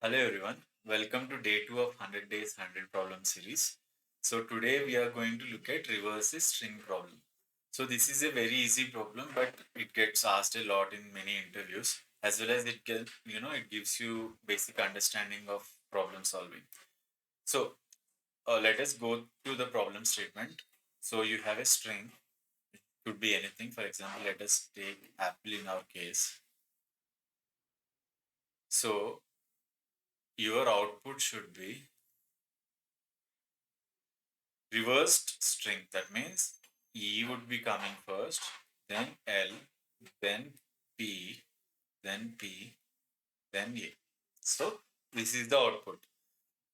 Hello everyone, welcome to day 2 of 100 days 100 problem series. So today we are going to look at reverse string problem. So this is a very easy problem but it gets asked a lot in many interviews as well as it gives you basic understanding of problem solving. So let us go to the problem statement. So you have a string, could be anything. For example, let us take apple in our case. So your output should be reversed string. That means E would be coming first, then L, then P, then P, then A. So this is the output.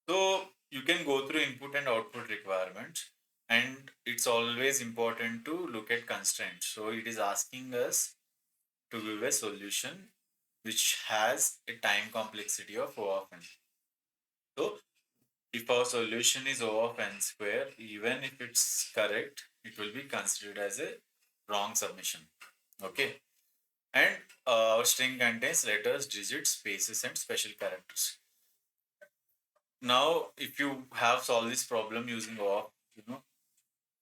So you can go through input and output requirements, and it's always important to look at constraints. So it is asking us to give a solution which has a time complexity of O of n. So if our solution is O of n square, even if it's correct, it will be considered as a wrong submission. Okay. And our string contains letters, digits, spaces, and special characters. Now, if you have solved this problem using O of,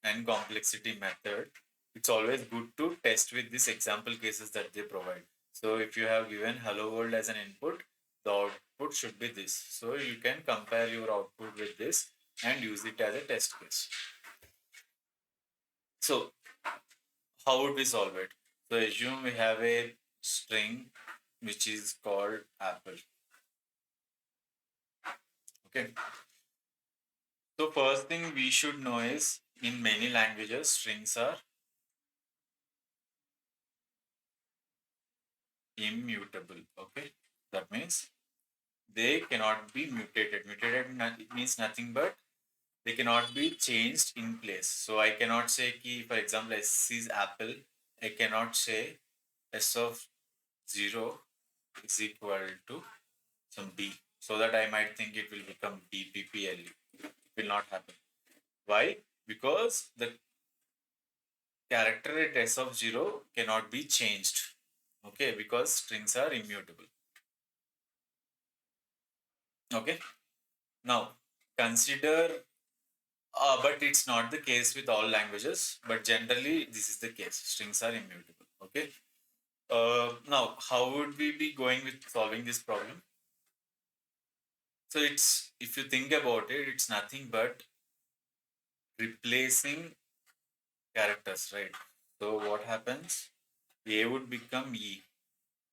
n complexity method, it's always good to test with these example cases that they provide. So if you have given hello world as an input, the output should be this. So you can compare your output with this and use it as a test case. So how would we solve it? So assume we have a string which is called apple. Okay. So first thing we should know is in many languages strings are immutable. Okay. That means they cannot be mutated. It means nothing but they cannot be changed in place. So I cannot say ki, for example, S is apple. I cannot say S of 0 is equal to some B. So that I might think it will become DPPLE. It will not happen. Why? Because the character at S of 0 cannot be changed. Okay, because strings are immutable. Okay. Now consider but it's not the case with all languages, but generally this is the case. Strings are immutable. Okay. Now, how would we be going with solving this problem? So it's, if you think about it, it's nothing but replacing characters, right? So what happens? A would become E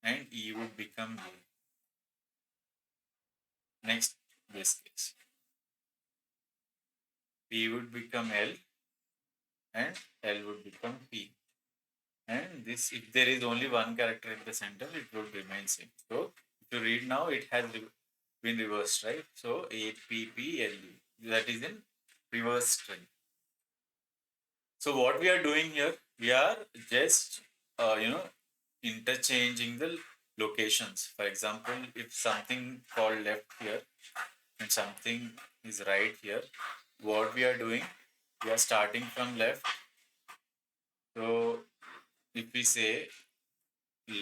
and E would become A. Next, this case. P would become L and L would become P. And this, if there is only one character in the center, it would remain same. So if you read now, it has been reversed, right? So A P P L E, that is in reverse string. So what we are doing here, we are just interchanging the locations. For example, if something called left here and something is right here, what we are doing, we are starting from left. So if we say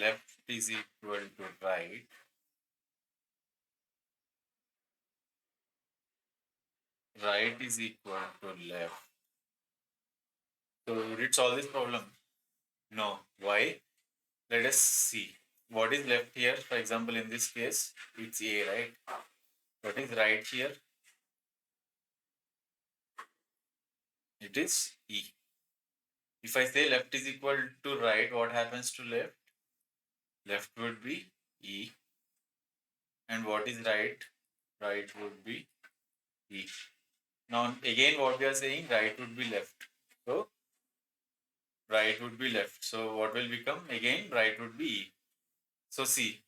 left is equal to right, right is equal to left. So would it solve this problem? No. Why? Let us see. What is left here? For example, in this case, it's A, right? What is right here? It is E. If I say left is equal to right, what happens to left? Left would be E. And what is right? Right would be E. Now, again, what we are saying, right would be left. So, right would be left. So, what will become? Again, right would be E. So, see,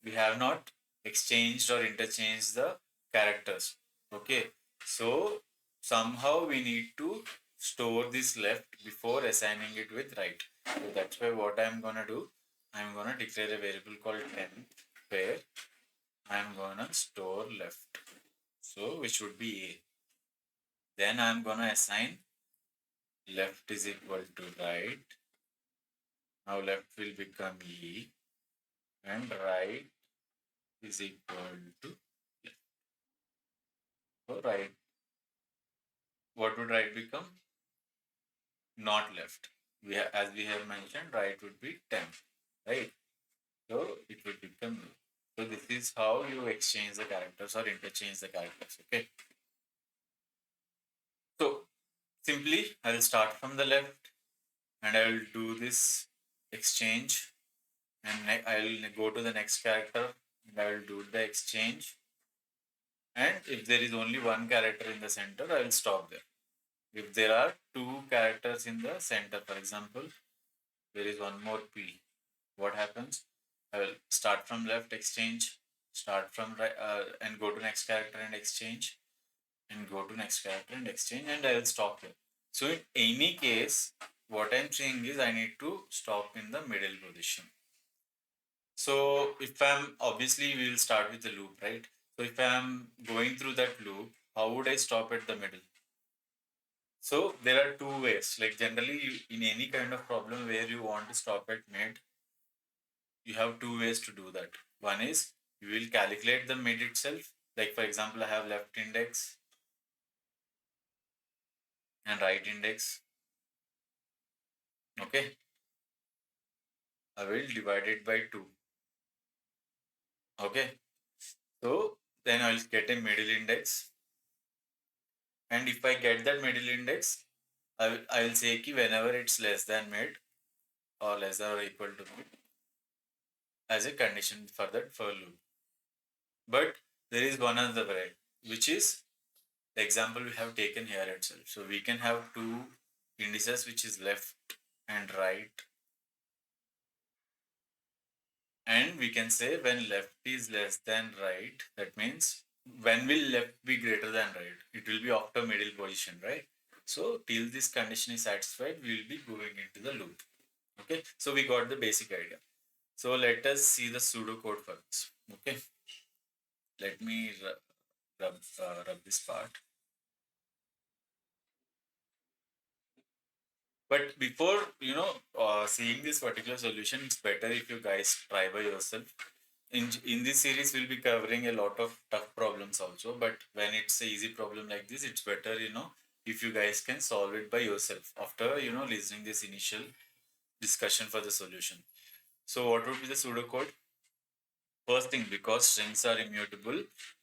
we have not exchanged or interchanged the characters. Okay. So, somehow we need to store this left before assigning it with right. So, that's why what I'm going to do, I'm going to declare a variable called temp where I'm going to store left. So, which would be A. Then I'm going to assign left is equal to right. Now left will become E and right is equal to So right, what would right become? Not left. As we have mentioned, right would be temp, right? So it would become loop. So this is how you exchange the characters or interchange the characters. Okay. So simply, I will start from the left and I will do this exchange, and I will go to the next character and I will do the exchange. And if there is only one character in the center, I will stop there. If there are two characters in the center, for example, there is one more P. What happens? I will start from left, exchange, start from right, and go to next character and exchange, and go to next character and exchange, and I will stop here. So in any case, what I'm saying is I need to stop in the middle position. So if I'm obviously we will start with the loop, right? So if I'm going through that loop, how would I stop at the middle? So there are two ways. Like generally, in any kind of problem where you want to stop at mid, you have two ways to do that. One is you will calculate the mid itself. Like for example, I have left index and right index. Okay, I will divide it by two. Okay, so then I'll get a middle index, and if I get that middle index, I will say ki whenever it's less than mid or less than or equal to mid as a condition for that for loop. But there is one other way, which is the example we have taken here itself. So we can have two indices which is left and right, and we can say when left is less than right, that means when will left be greater than right? It will be after middle position, right? So till this condition is satisfied, we will be going into the loop. Okay, so we got the basic idea. So let us see the pseudocode for this. Okay, let me rub this part. But before seeing this particular solution, it's better if you guys try by yourself. In this series, we'll be covering a lot of tough problems also. But when it's a easy problem like this, it's better if you guys can solve it by yourself after listening this initial discussion for the solution. So what would be the pseudocode? First thing, because strings are immutable,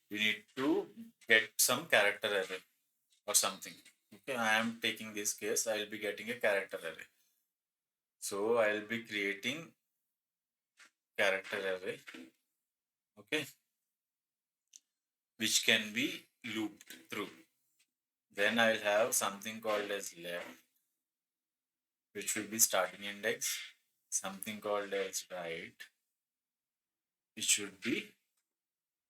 we need to get some character array or something. Okay, I am taking this case, I will be getting a character array. So I will be creating character array, okay, which can be looped through. Then I'll have something called as left, which will be starting index, something called as right, which should be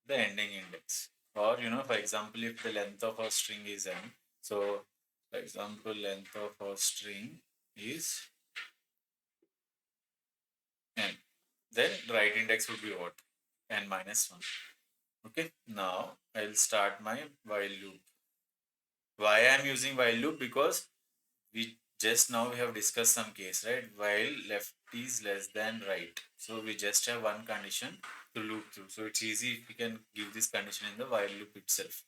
the ending index. Or, for example, if the length of a string is n, so for example, length of a string is n, then right index would be what? N minus 1. Okay, now I'll start my while loop. Why I'm using while loop? Because we just now we have discussed some case, right? While left is less than right. So we just have one condition to loop through. So it's easy if we can give this condition in the while loop itself.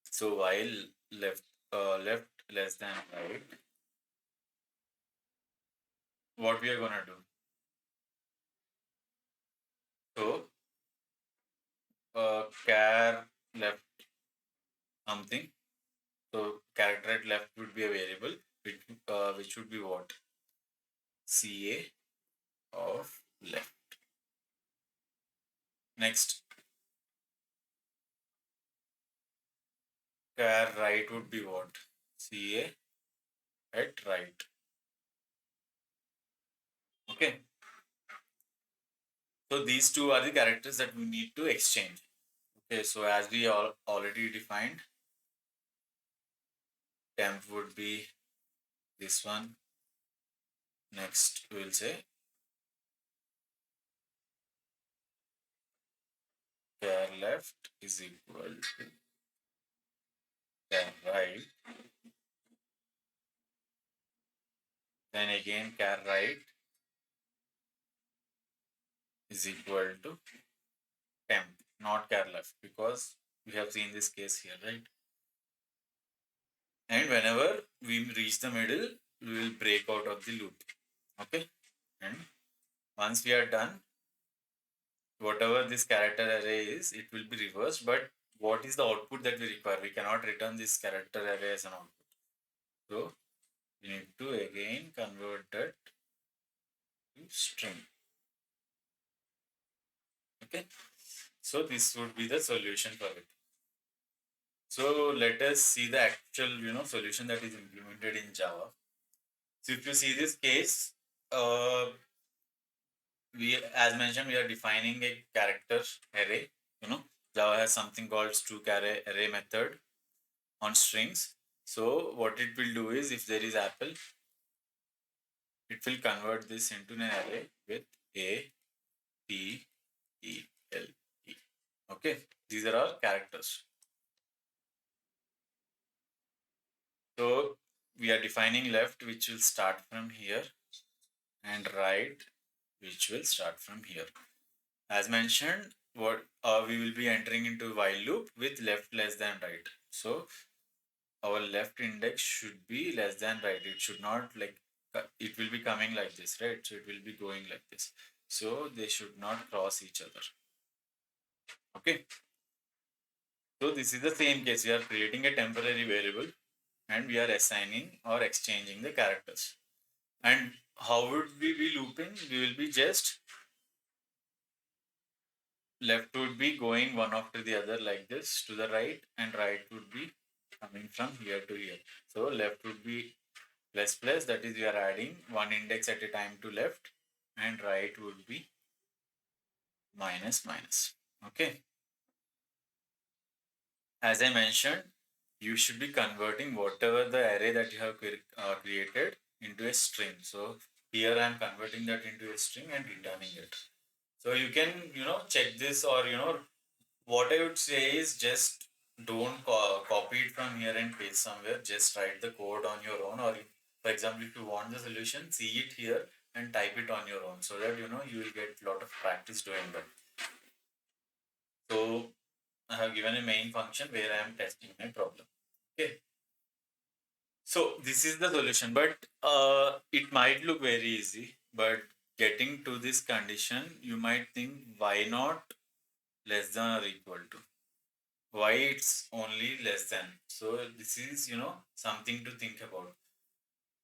So while left less than right, what we are gonna do? So char left something. So character at left would be a variable which would be what? CA of left. Next, char right would be what? CA at right. Okay. So these two are the characters that we need to exchange. Okay, so as we all already defined, temp would be this one. Next, we'll say char left is equal to char right. Then again, char right is equal to temp, not char left, because We have seen this case here, right? And whenever we reach the middle, we will break out of the loop. Okay. And once we are done, whatever this character array is, it will be reversed. But what is the output that we require? We cannot return this character array as an output. So we need to again convert that to string. Okay. So this would be the solution for it. So let us see the actual, solution that is implemented in Java. So if you see this case, uh, we, as mentioned, we are defining a character array. Java has something called struct array method on strings. So what it will do is, if there is apple, it will convert this into an array with A, P, E, L, E. Okay, these are all characters. So we are defining left, which will start from here, and right, which will start from here. As mentioned, what we will be entering into while loop with left less than right. So our left index should be less than right. It should not like it will be coming like this, right? So it will be going like this. So they should not cross each other. Okay. So this is the same case. We are creating a temporary variable and we are assigning or exchanging the characters. And how would we be looping? We will be just left would be going one after the other like this to the right, and right would be coming from here to here. So left would be plus plus, that is we are adding one index at a time to left, and right would be minus minus. Okay. As I mentioned, you should be converting whatever the array that you have created into a string. So here I am converting that into a string and returning it. So you can, check this, or, what I would say is just don't copy it from here and paste somewhere. Just write the code on your own, or for example, if you want the solution, see it here and type it on your own, so that you will get a lot of practice doing that. So I have given a main function where I am testing my problem. Okay. So this is the solution, but it might look very easy, but getting to this condition, you might think, why not less than or equal to? Why it's only less than? So this is, something to think about.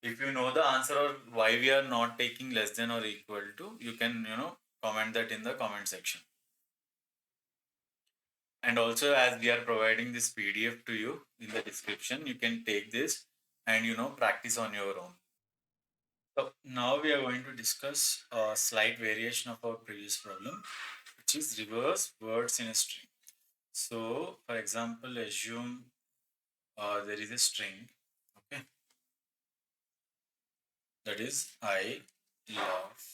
If you know the answer or why we are not taking less than or equal to, you can, comment that in the comment section. And also, as we are providing this PDF to you in the description, you can take this and, practice on your own. So now we are going to discuss a slight variation of our previous problem, which is reverse words in a string. So, for example, assume there is a string, okay, that is I love.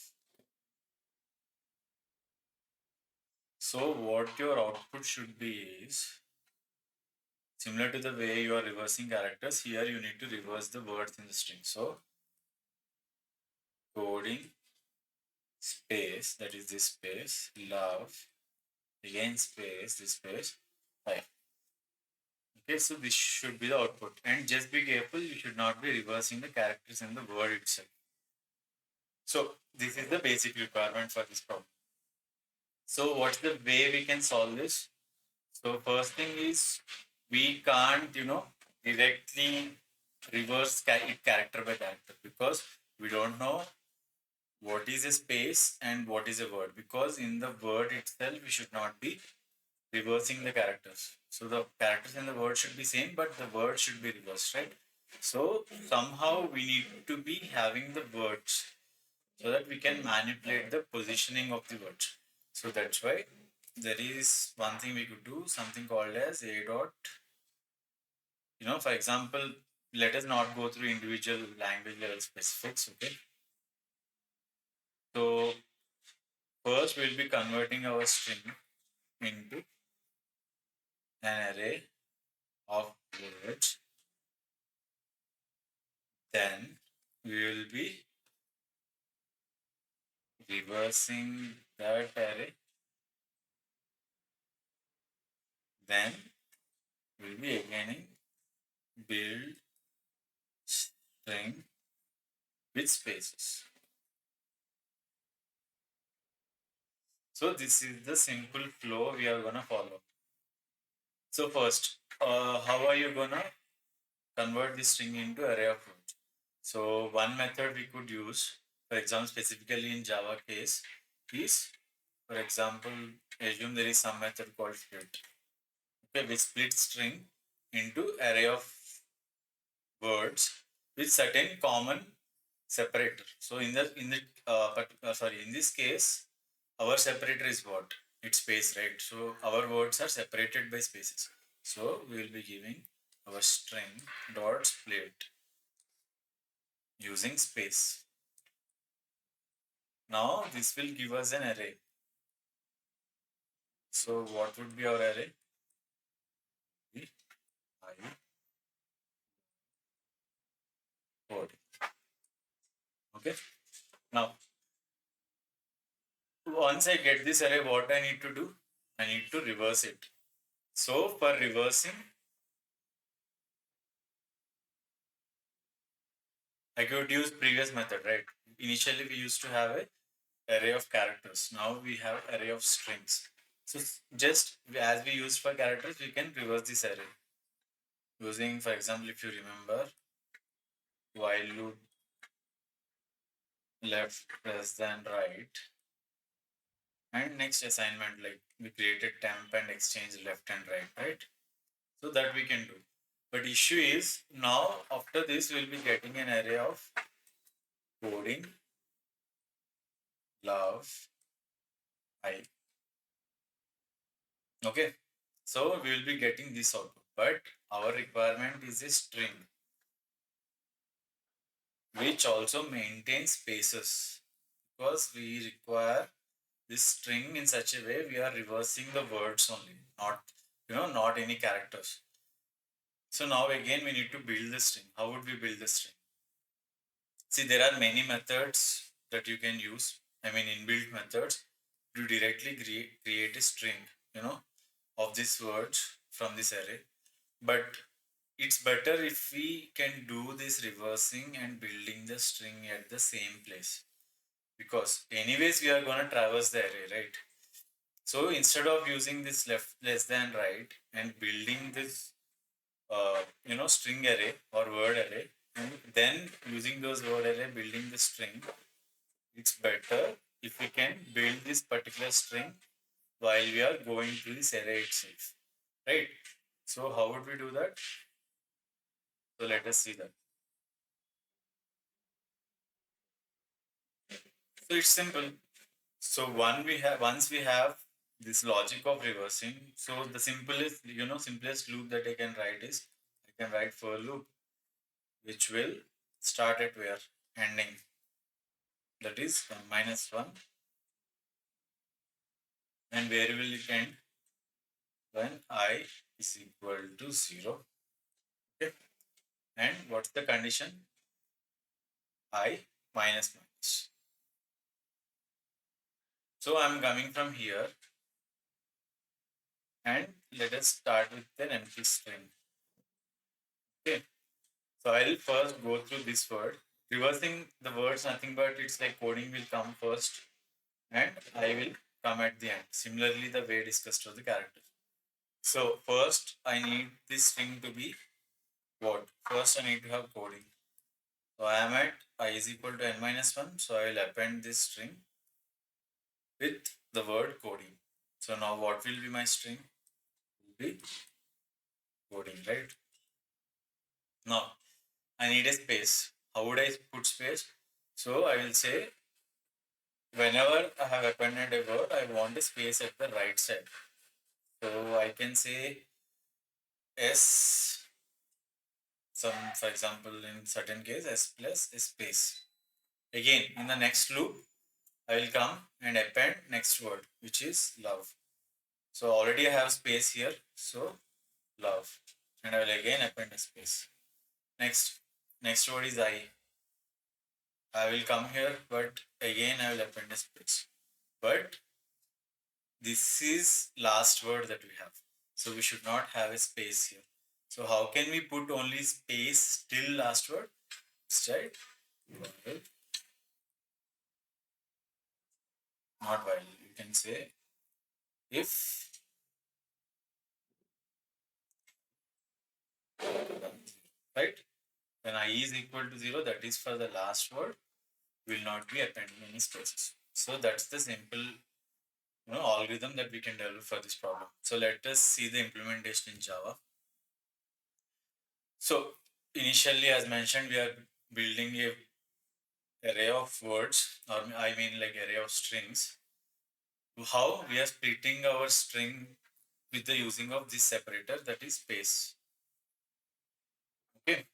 So what your output should be is similar to the way you are reversing characters. Here you need to reverse the words in the string. So coding space, that is this space, love, again space, this space, I. Okay, so this should be the output. And just be careful, you should not be reversing the characters in the word itself. So this is the basic requirement for this problem. So what's the way we can solve this? So first thing is, we can't, directly reverse it character by character, because we don't know what is a space and what is a word, because in the word itself we should not be reversing the characters. So the characters in the word should be same, but the word should be reversed, right? So somehow we need to be having the words so that we can manipulate the positioning of the words. So that's why there is one thing we could do, something called as a dot. For example, let us not go through individual language level specifics, okay? So first we'll be converting our string into an array of words. Then we will be reversing that array. Then will be again build string with spaces. So this is the simple flow we are gonna follow. So first, how are you gonna convert this string into array of words? So one method we could use, for example, specifically in Java case, is, for example, assume there is some method called split. Okay, we split string into array of words with certain common separator. So in this case, our separator is what? It's space, right? So our words are separated by spaces. So we will be giving our string dot split using space. Now this will give us an array. So what would be our array? I, 40. Okay. Now once I get this array, what I need to do? I need to reverse it. So for reversing, I could use previous method, right? Initially we used to have a array of characters. Now we have array of strings. So just as we used for characters, we can reverse this array using, for example, if you remember, while loop left less than right, and next assignment like we created temp and exchange left and right? So that we can do. But issue is now after this we'll be getting an array of coding, love, I. Okay, so we will be getting this output, but our requirement is a string which also maintains spaces because we require this string in such a way we are reversing the words only, not not any characters. So now again we need to build the string. How would we build the string? See, there are many methods that you can use. I mean, inbuilt methods to directly create a string, of these words from this array. But it's better if we can do this reversing and building the string at the same place because anyways we are going to traverse the array, right? So instead of using this left less than right and building this string array or word array and then using those word array building the string, it's better if we can build this particular string while we are going through this array itself, right? So how would we do that? So let us see that. So it's simple. So once we have this logic of reversing, so the simplest loop that I can write is I can write for loop which will start at where? Ending. That is -1. And where will it end? When I is equal to 0. Okay. And what's the condition? I minus minus. So I'm coming from here and let us start with an empty string. Okay. So I'll first go through this word. Reversing the words, nothing but it's like coding will come first and I will come at the end. Similarly, the way discussed for the character. So first I need this string to be what? First I need to have coding. So I am at I is equal to n minus 1. So I will append this string with the word coding. So now what will be my string? Will be coding, right? Now I need a space. How would I put space? So I will say whenever I have appended a word, I want a space at the right side. So I can say S, for example, in certain case, S plus a space. Again, in the next loop, I will come and append next word, which is love. So already I have space here. So love. And I will again append a space. Next word is I. I will come here, but again I will append a space. But this is last word that we have. So we should not have a space here. So how can we put only space till last word? Right? While, not while. You can say if, right? When I is equal to 0, that is for the last word, will not be appending any spaces. So that's the simple algorithm that we can develop for this problem. So let us see the implementation in Java. So initially, as mentioned, we are building a array of words, or I mean like array of strings. How we are splitting our string with the using of this separator, that is space. Okay.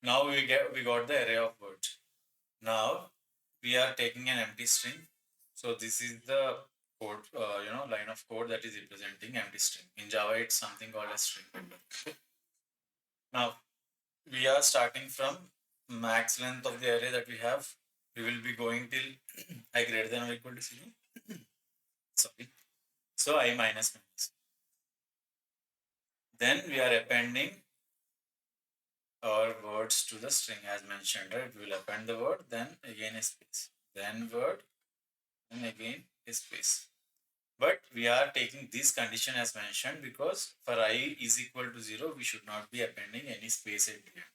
Now we got the array of words. Now we are taking an empty string. So this is the code, line of code that is representing empty string. In Java, it's something called a string window. Okay. Now we are starting from max length of the array that we have. We will be going till I greater than or equal to 0. Sorry. So I minus minus. Then we are appending our words to the string as mentioned, right? We will append the word, then again a space, then word, and again a space. But we are taking this condition as mentioned because for I is equal to 0, we should not be appending any space at the end.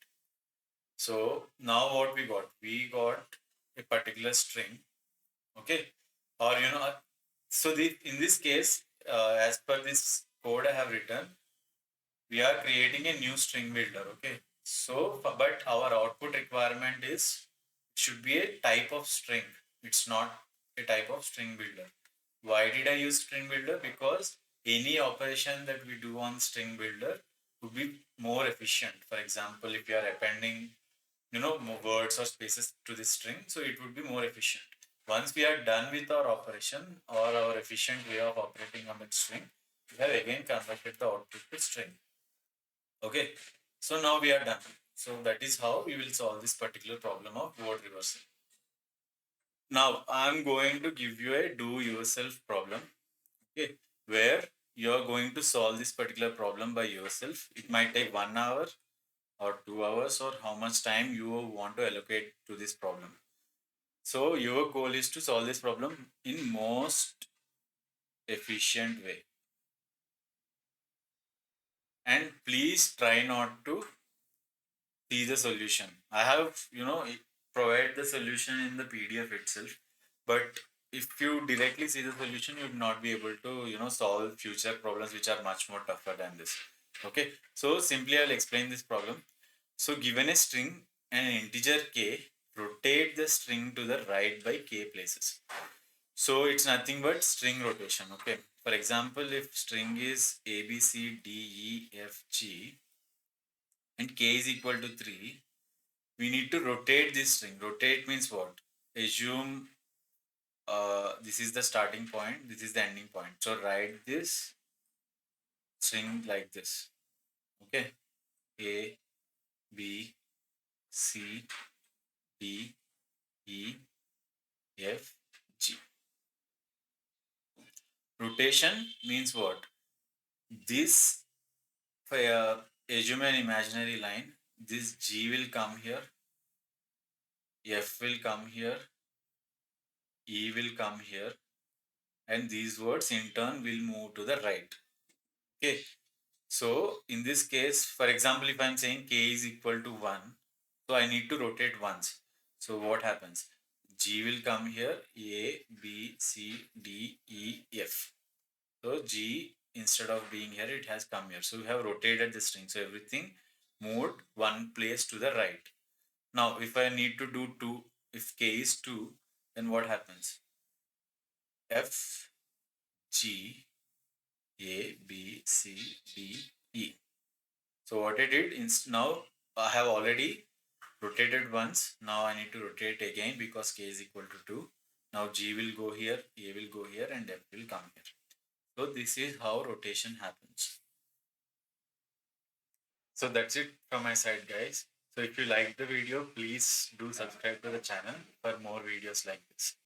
So now what we got? We got a particular string, okay? Or so in this case, as per this code I have written, we are creating a new string builder, okay? So, but our output requirement is should be a type of string. It's not a type of string builder. Why did I use string builder? Because any operation that we do on string builder would be more efficient. For example, if you are appending, more words or spaces to the string, so it would be more efficient. Once we are done with our operation or our efficient way of operating on that string, we have again converted the output to string. Okay, so now we are done. So that is how we will solve this particular problem of word reversal. Now I'm going to give you a do yourself problem, okay, where you're going to solve this particular problem by yourself. It might take 1 hour or 2 hours or how much time you want to allocate to this problem. So your goal is to solve this problem in most efficient way. And please try not to see the solution. I have, provide the solution in the PDF itself, but if you directly see the solution, you would not be able to, solve future problems which are much more tougher than this. Okay, so simply I'll explain this problem. So given a string and an integer k, rotate the string to the right by k places. So it's nothing but string rotation. Okay, for example, if string is a b c d e f g and k is equal to 3, we need to rotate this string. Rotate means what? Assume this is the starting point, this is the ending point. So write this string like this. Okay, a b c d e f g. Rotation means what? This, assume an imaginary line. This g will come here, f will come here, e will come here, and these words in turn will move to the right. Okay. So in this case, for example, if I'm saying k is equal to 1, so I need to rotate once. So what happens? G will come here, A, B, C, D, E, F. So G, instead of being here, it has come here. So we have rotated the string. So everything moved one place to the right. Now, if I need to do 2, if k is 2, then what happens? F, G, A, B, C, D, E. So what I did is now I have already rotated once. Now I need to rotate again because k is equal to 2. Now G will go here, A will go here, and F will come here. So this is how rotation happens. So that's it from my side, guys. So if you like the video, please do subscribe to the channel for more videos like this.